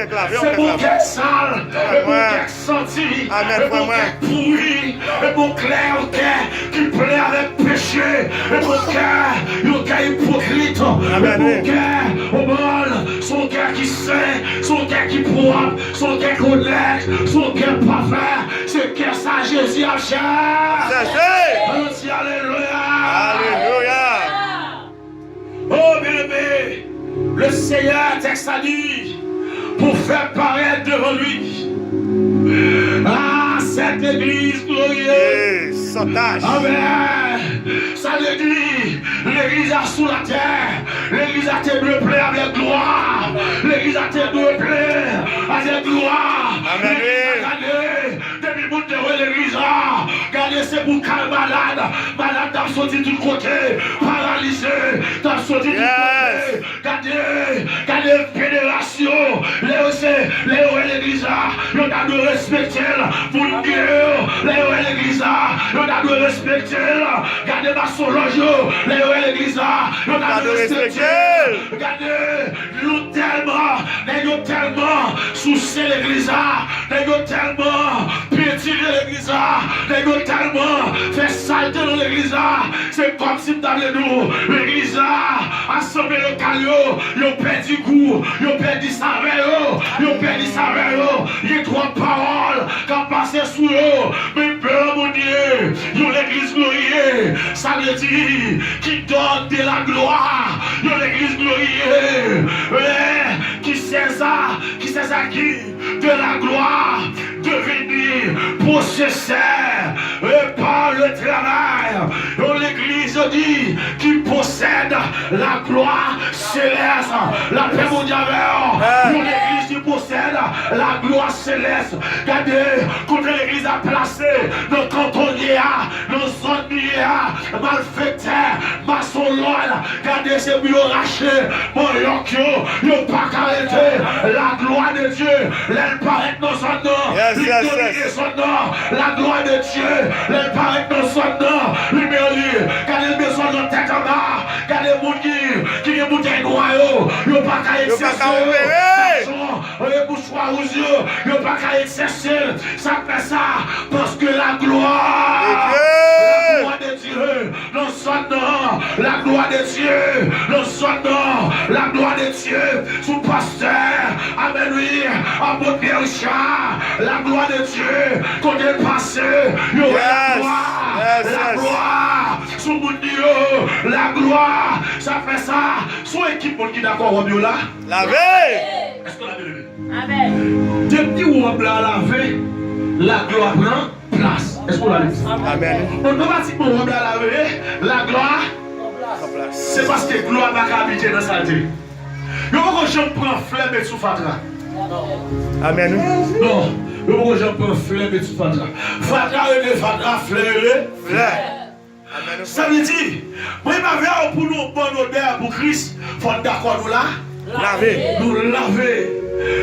C'est mon cœur sale, et mon cœur senti, et mon cœur pourri, et mon cœur qui plaît avec péché, et mon cœur hypocrite, et mon cœur au mal, son cœur qui sait, son cœur qui propre, son cœur honnête, son cœur parfait, c'est cœur ça Jésus a cherché. Alléluia. Oh bien-aimé, le Seigneur t'exalue pour faire paraître devant lui. Ah, cette église glorieuse. Amen. Ça veut dire, l'église a sous la terre. L'église a été peuplée avec gloire. L'église a été peuplée avec gloire. Amen. Depuis vous de l'église, regardez, c'est pour calmer malade. Malade t'as sorti de tout côté. Paralysé, t'as sorti de tout côté. Regardez, fédération. L'église, on a de respecter. Pour nous dire, l'église, on a de respecter. Regardez ma sologio, l'église, on a de respecter. Regardez, nous tellement soucier l'église, nous tellement pétiller l'église, nous tellement faire saleté dans l'église. C'est comme si nous avions l'église, assemblée locale, ils perdu goût, ils perdu saveur, il y a trois paroles qui ont passé sous eux, mais peur mon Dieu, l'église glorieuse, ça veut dire qui donne de la gloire, l'église glorieuse, qui sait ça, qui de la gloire, devenir possesseur par le travail, l'église dit qui possède la gloire céleste, la paix mondiale, l'église qui possède la gloire céleste. Regardez, quand l'église a placé nos cantonniers, nos zoniers, malfaiteurs, maçons, regardez ces bureaux rachés, mon yokio, ils n'ont pas arrêté la gloire de Dieu, elle paraît dans son nom, la gloire de Dieu, elle paraît dans son nom, regardez le besoin de tête en bas, regardez le monde qui est bouteille noire, ils n'ont pas qu'à exercer, les bouchoirs aux yeux, ils n'ont pas qu'à exercer, ça fait ça, parce que la gloire de Dieu, dans son nom, la gloire de Dieu, dans son nom, la gloire de Dieu, sous pasteur, amen, oui, à votre la gloire de Dieu, quand elle passe, il y aura la gloire, sous mon Dieu, la gloire, ça fait ça, son équipe qui est d'accord, on là, laver. Est-ce qu'on l'a levé? Amen. Depuis où on l'a lavé, la gloire prend place. Est-ce qu'on l'a levé? Amen. Automatiquement, on l'a lavé, la gloire, c'est parce que la gloire va habiter dans sa vie. Je veux que je prends flemme et sous fatra. Amen. Non, je veux que je prends flemme et sous fatra. Fatra et fatra, flemme. Ça veut dire, moi, je m'avais pour nous bonne odeur pour Christ, il faut d'accord nous là. Laver. Nous laver.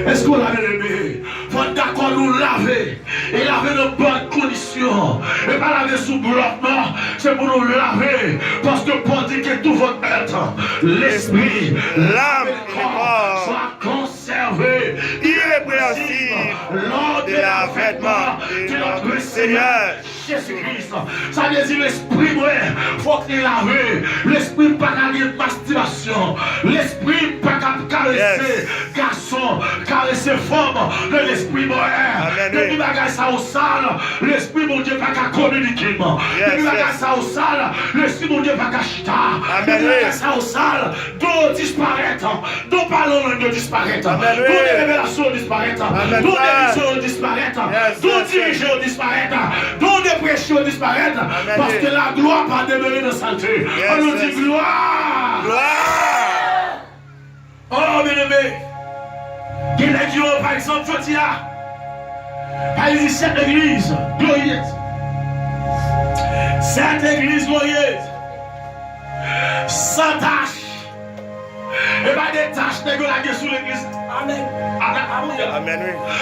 Est-ce qu'on l'a aimé? Il faut d'accord nous laver. Et laver de bonnes conditions. Et pas laver sous bloquement. C'est pour nous laver. Parce que pour dire que tout votre être, l'esprit, l'âme et le corps soient conservés irrépréhensibles lors de l'avènement de notre Seigneur Jésus-Christ. Ça veut dire l'esprit, il faut qu'il lavé. L'esprit pas qu'à une masturbation. L'esprit pas qu'à caresser garçon, caresser femme de l'esprit moyen. Depuis bagage ça au sale, l'esprit mon Dieu pas qu'à communiquer. Depuis bagage ça au sale, l'esprit mon Dieu pas qu'à chita. Depuis bagage ça au sale, d'eau disparaître, d'eau parlons de disparaître, d'eau des révélations disparaître, d'eau des visions disparaître, d'eau dirigeants disparaître, d'eau des pressions disparaître, parce que la gloire pas demeurer dans sa vie. On nous dit gloire. Gloire. Oh bien aimé. Il a dit, par exemple, je dis là, il dit cette église glorieuse. Cette église glorieuse, sans tâche. Et pas des tâches négociées sur l'église. Amen. Amen.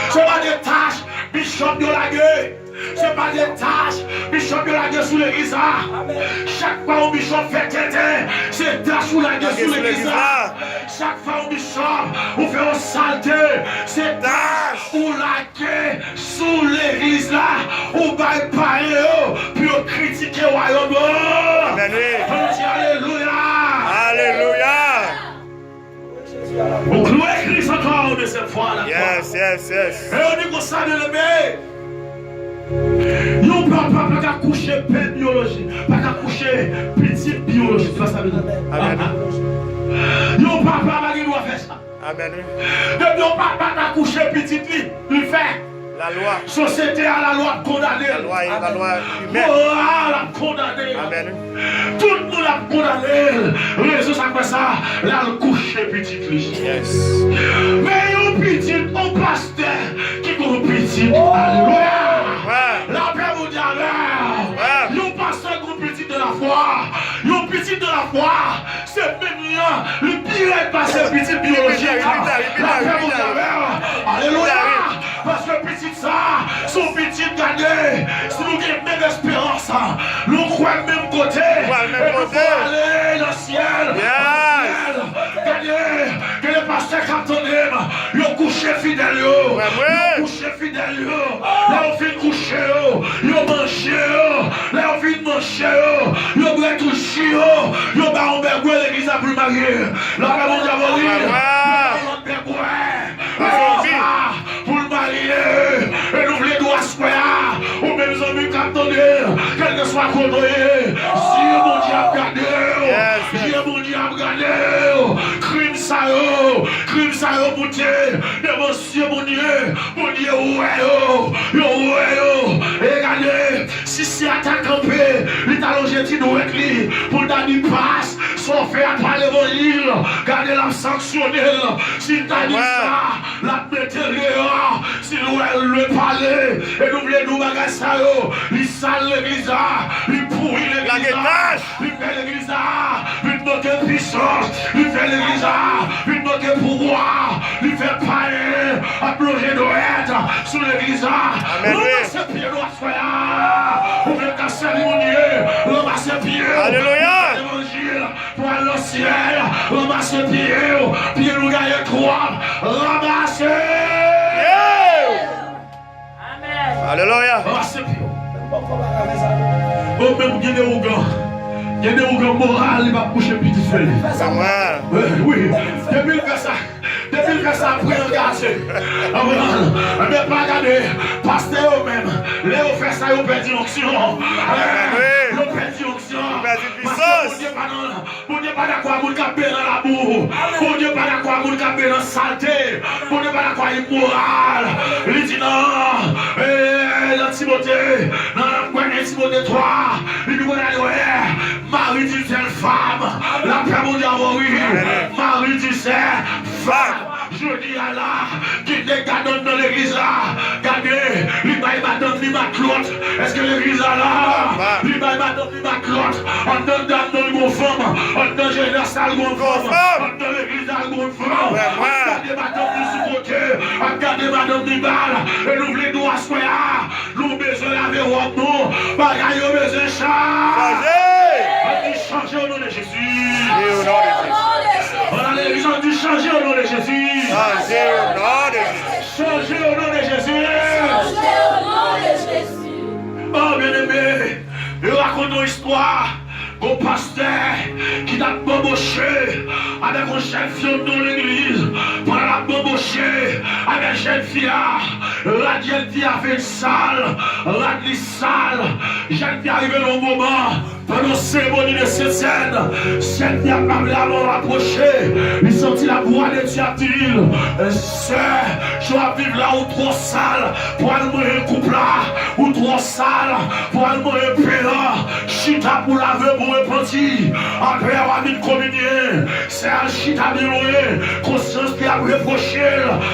Ce pas des tâches, bishop de la gueule. c'est pas des tâches. Bishop de la guerre sous l'église. Chaque fois où Bishop fait tête, c'est tâche sous la guerre sous l'église. Chaque fois où Bishop ou fait une saleté, c'est tâche ou la guerre sous l'église là. Ou bail pareil, puis on critique le royaume. Amen. Alléluia. Alléluia. Vous clouez Christ encore de cette fois là. Yes, yes, yes. Et on dit qu'on s'en est levé. Yon papa pas qu'à coucher père biologie, pas qu'à coucher petite biologie. Tu vois ça veut dire? Amen. Yon papa pas qui doit faire ça. Amen. Depuis yon papa qu'à coucher petite lui, il fait. La loi. Société à la loi condamnée. La loi humaine. Moral a condamné. Amen. Tout le monde a condamné. Réseau ça fait ça. Là le coucher petite lui. Yes. Mais yon petite, on pasteur qui qu'on petite. Alléluia. La paix vous dit alors. Yon pasteur qu'on petite de la foi. Yon petite de la foi. C'est même le pire passé petite biologique. La paix vous dit alors. Alléluia. Parce que petit ça, son petit gagné, si nous avons même espérance, nous croyons même côté, et nous pouvons aller dans le ciel, gagner, que les pasteurs cantonés, ils ont couché fidèles, ils ont couché fidèles, là on fait coucher, ils ont mangé, là on fait manger, ils ont touché, ils ont barré l'église à plus mariée, là on a volé, pour le marier, et nous voulons doigts square, ou même amis cantonner, quel que soit condamné, si mon Dieu a gardé, si mon Dieu a gardé, crime ça, monté, devant Dieu, mon Dieu, et regardez, si c'est à ta campé, il t'a logé, tu dois être libre, pour le dernier passe, son fait à pas l'évangile, gardez la sanctionner, si t'as dit ça, la mettez dehors, si nous le parler, et nous voulons nous bagager ça, il sale l'église, il pourrit l'église, il fait l'église, il manque puissance, il fait l'église, il manque pouvoir, il fait pailler, applaudir d'oeil sur l'église, ramassez pied droit, vous voulez casser mon Dieu, ramassez pied, Alléluia. L'évangile, pour aller au ciel, ramassez pied nous gagnez trois, ramassez. Alléluia. Ramassez pied. Au même il y a des ougans moraux, il va coucher petit feu. Samuel. Oui, depuis le fait ça. Depuis le fait ça, après regarder. Mais pas regarder. Pasteur eux-mêmes. Là, on fait ça, on perd l'onction. On perd l'onction. Mon Dieu pas d'accord, mon capé dans la boue. Mon Dieu pas d'accord, mon capé dans la saleté. Mon Dieu pas d'accord, immoral. Il dit non. Dans Timothée, dans Timothée 3, il dit Marie dit telle femme. La paix mon Dieu, oui. Marie dit c'est femme. Je dis à la, qui te garde dans l'église là. Gardez, il va madame, il va clotte. Est-ce que l'église là, il va madame, il va clotte. On donne dame dans le bon femme. On donne jeunesse à le bon femme. On donne l'église à le bon femme. Regardez madame du sous-côté. Regardez madame du bal. Et nous voulons nous asseoir. Nous besoin laver robe nous. Bagaille au besoin changer. On dit changer au nom de Jésus. On a l'église, on dit changer au nom de Jésus. Changer au nom de Jésus. Changer au nom de Jésus. Oh bien-aimé, nous racontons une histoire. Mon pasteur qui t'a embauché avec une jeune fille dans l'église. Pour la embauché avec une jeune fille. La jeune fille a fait une salle. La sale. Jeune fille arrivée dans le moment. Pendant la cérémonie de cette scène, cette fille a parlé avant de rapprocher. Il sentit la voix de Dieu dit Sœur, je dois vivre là où trop sale. Pour aller mourir couple là. Ou trop sale. Pour aller mourir pénal. Chita pour laver pour repentir. Après avoir mis de communier. C'est un chita bien loin. Conscience qui a reproché.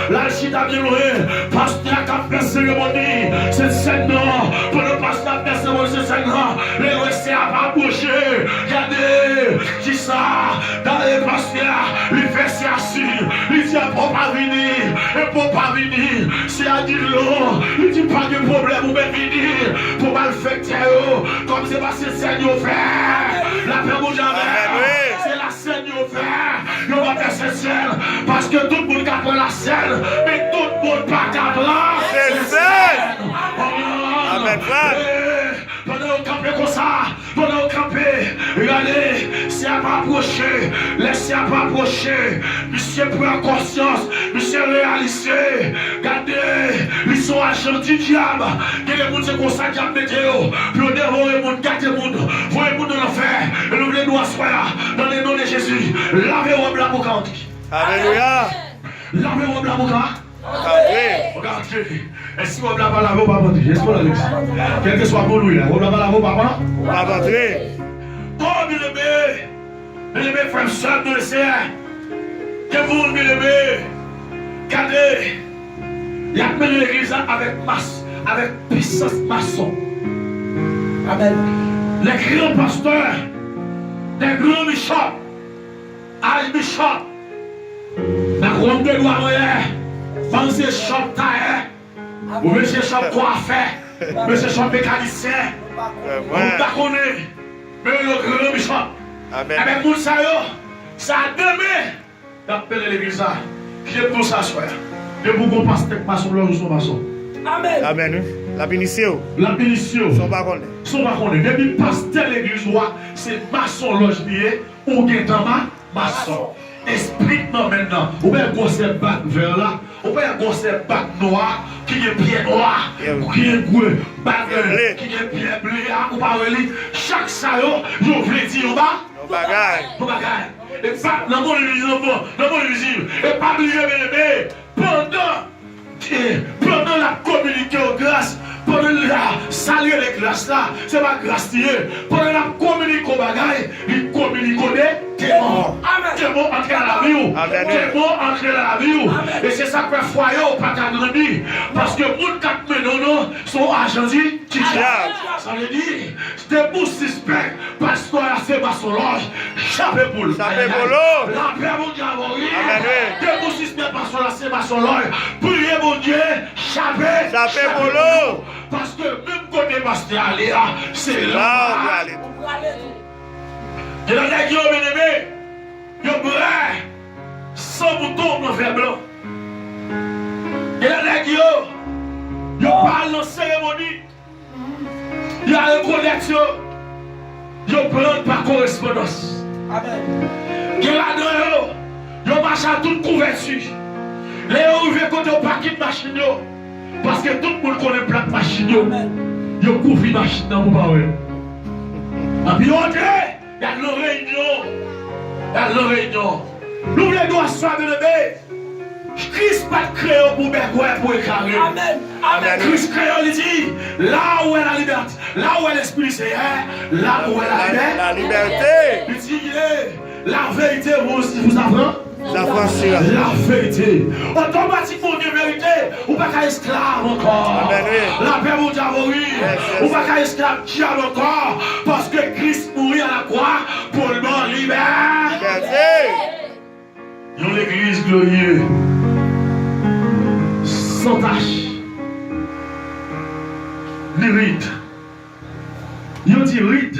Là, le chita bien loin. Pasteur qui a fait cérémonie. Cette scène non. Pour le pasteur qui a fait cérémonie, cette scène non. Les restés à approcher. Regardez. Qui ça? Dans les pasteurs. Il fait si assis. Il dit à propre à venir. Et pour pas venir, c'est à dire l'eau. Il dit pas de problème, vous pouvez venir pour mal faire comme c'est parce que c'est Seigneur fait. La paix vous jamais. C'est la Seigneur fait. On va faire cette scène parce que tout le monde capte la scène, mais tout le monde pas capte la scène. Amen, frère. Pendant qu'on campe comme ça, pendant qu'on campe, regardez, c'est à pas approcher, laissez à pas approcher, monsieur prend conscience, monsieur réalisé, regardez, ils sont agents du diable, que les gens sont comme ça qui ont mis puis on dévore le monde, gâter le monde, voyez le monde de l'enfer, et nous voulons nous asseoir dans le nom de Jésus, lavez-vous la boca. Alléluia. Lavez-vous la boca. Regardez. Est-ce que vous n'avez pas lavé, papa? Est-ce que vous l'avez dit? Quel que soit mon louis, vous n'avez pas lavé, papa? On va rentrer. Oh, bien aimé, frère, soeur, nous le Seigneur. Que vous, bien aimé, regardez, il y a mené l'église avec puissance maçon. Amen. Les grands pasteurs, les grands bishops, archbishops, la couronne de gloire, pensez shop taille, ou monsieur shop coiffeur, monsieur shop mécanicien, on ne connaît, mais le grand bishop. Amen. Avec tout ça, ça a demain, d'appelé l'église, qui est tout ça, soir. Et vous qu'on passe avec maçon, là, nous sommes maçons. Amen. Amen. La bénition. La bénition. Son baron. Son baron. Depuis pasteur l'église, c'est maçon loge lié, ou guetama, maçon. Explique-moi maintenant. Ou bien gosser bac vert là, ou bien gosser bac noir, qui est pied noir, qui est bac qui est pied bleu, ou pas relire. Chaque ça, vous voulez dire au bas? Nos bagailles. Nos bagailles. Et pas dans mon usine, et pas oublier, bébé, pendant la communiquer aux grâces, pendant la saluer les grâces là, c'est pas grâce liée. Pendant la communiquer aux bagailles, il communique des démons. Démons entrer dans la vie. Démons entrer dans la vie. Et c'est ça que fait foyer au pas grandir. Parce que les quatre ménonos sont agents qui diable. Ça veut dire, c'était pour suspect, parce qu'on a fait ma solange, chapé pour le. Chapé pour l'eau. La paix, mon Dieu, c'était pour suspect, parce qu'on a fait ma solange, priez, mon Dieu, chapé. Chapé pour l'eau. Parce que même côté pasteur aller, c'est là. Il y a des gens bien aimés, ils ont brûlé, sans bouton dans le fer blanc. Il y a des gens, ils parlent dans la cérémonie. Il y a une connexion. Ils prennent par correspondance. Amen. Il y a là-dedans, ils marchent à toute couverture. Les arrivés quand ils parquent de machine. Parce que tout le monde connaît plein de machines. Ils ont couvert la machine dans mon parole. Et puis on dit, il y a une réunion. Il y a une réunion. Nous voulons asseoir de lever. Christ pas créé pour Bergouet pour écarrer. Amen. Amen. Christ créé, il dit, là où est la liberté, là où est l'esprit du Seigneur, là où est la liberté. La liberté. Il dit, la vérité vous apprend. La vérité. Automatiquement, une vérité, ou pas qu'à esclave encore. Amen. La paix vous diable, ou pas qu'à esclave diable encore. Parce que Christ mourit à la croix pour le monde libère. Dans l'église glorieuse, sans tache, ni rite. Ils ont dit rite.